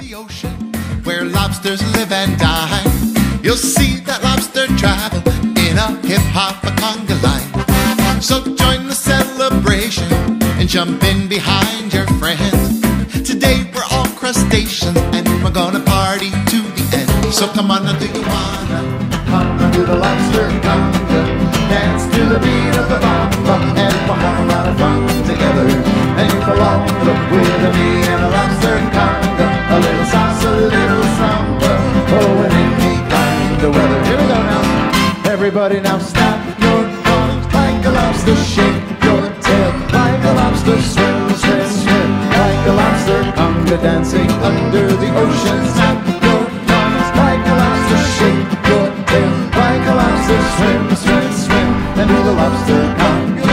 the ocean, where lobsters live and die. You'll see that lobster travel in a hip-hop conga line. So join the celebration and jump in behind your friends. Today we're all crustaceans and we're gonna party to the end. So come on, do you wanna come and do the lobster conga? Dance to the beat of the bamba and we'll have a lot of fun together. And you belong with me and a lobster conga, a little salsa, a little samba, oh, and any kind of weather. Here we go now. Everybody now snap your arms like a lobster, shake your tail like a lobster, swim, swim, swim like a lobster conga, dancing under the ocean. Snap your arms like a lobster, shake your tail like a lobster, swim, swim, swim, and do the lobster conga.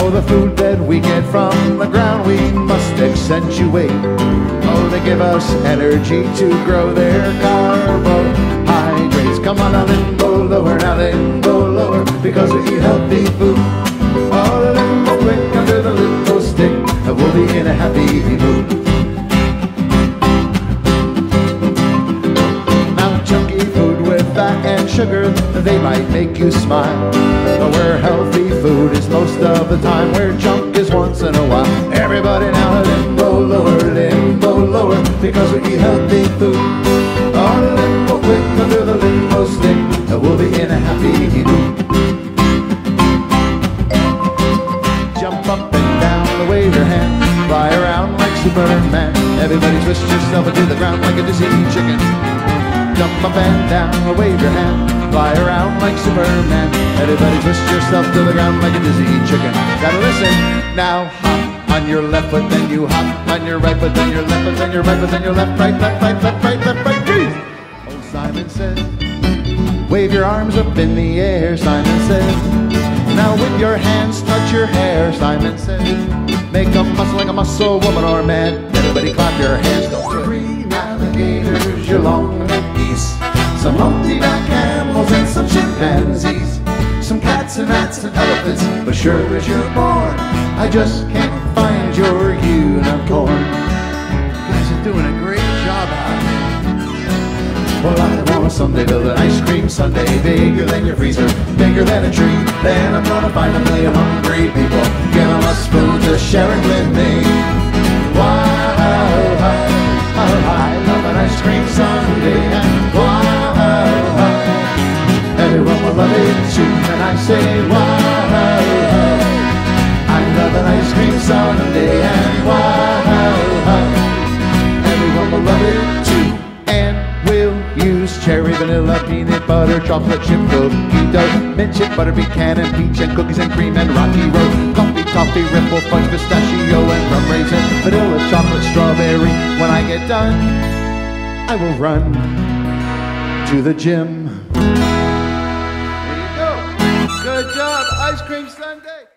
The food that we get from the ground we must accentuate. Oh, they give us energy to grow their carbohydrates. Come on now, limbo lower, now limbo lower, because we eat healthy food. Oh, limbo quick under the limbo stick, and we'll be in a happy mood. Now chunky food with fat and sugar, they might make you smile, but where healthy food is most of the time, where junk is once in a while. Everybody now limbo lower, because we eat healthy food. Oh, limbo quick under the limbo stick, and we'll be in a happy mood. Jump up and down, wave your hand, fly around like Superman. Everybody twist yourself into the ground like a dizzy chicken. Jump up and down, wave your hand, fly around like Superman. Everybody twist yourself to the ground like a dizzy chicken. Gotta listen. Now hop on your left foot, then you hop on your right foot, then your left foot, then your right foot, then your left, right, left, right, left, right, left, right, freeze! Oh, Simon says, wave your arms up in the air, Simon says. Now with your hands touch your hair, Simon says. Make a muscle like a muscle woman or man. Everybody clap your hands, don't you? Green alligators, your long geese, some humpty-back camels and some chimpanzees, some cats and rats and elephants, but sure as you're born, I just can't find your unicorn. You guys are doing a great job out here. Well, I want someday build an ice cream sundae, bigger than your freezer, bigger than a tree. Then I'm gonna find a million hungry people, give them a spoon to share it with me. Wow, I love an ice cream sundae, and wow, everyone will love it too. And I say wow, I love an ice cream sundae, and wow, everyone will love it too. And we'll use cherry, vanilla, peanut butter, chocolate chip, cookie dough, mint chip, butter pecan, and peach, and cookies and cream, and rocky road, coffee, toffee, ripple, fudge, pistachio, and rum raisin, vanilla, chocolate, strawberry. When I get done, I will run to the gym. There you go. Good job, ice cream sundae.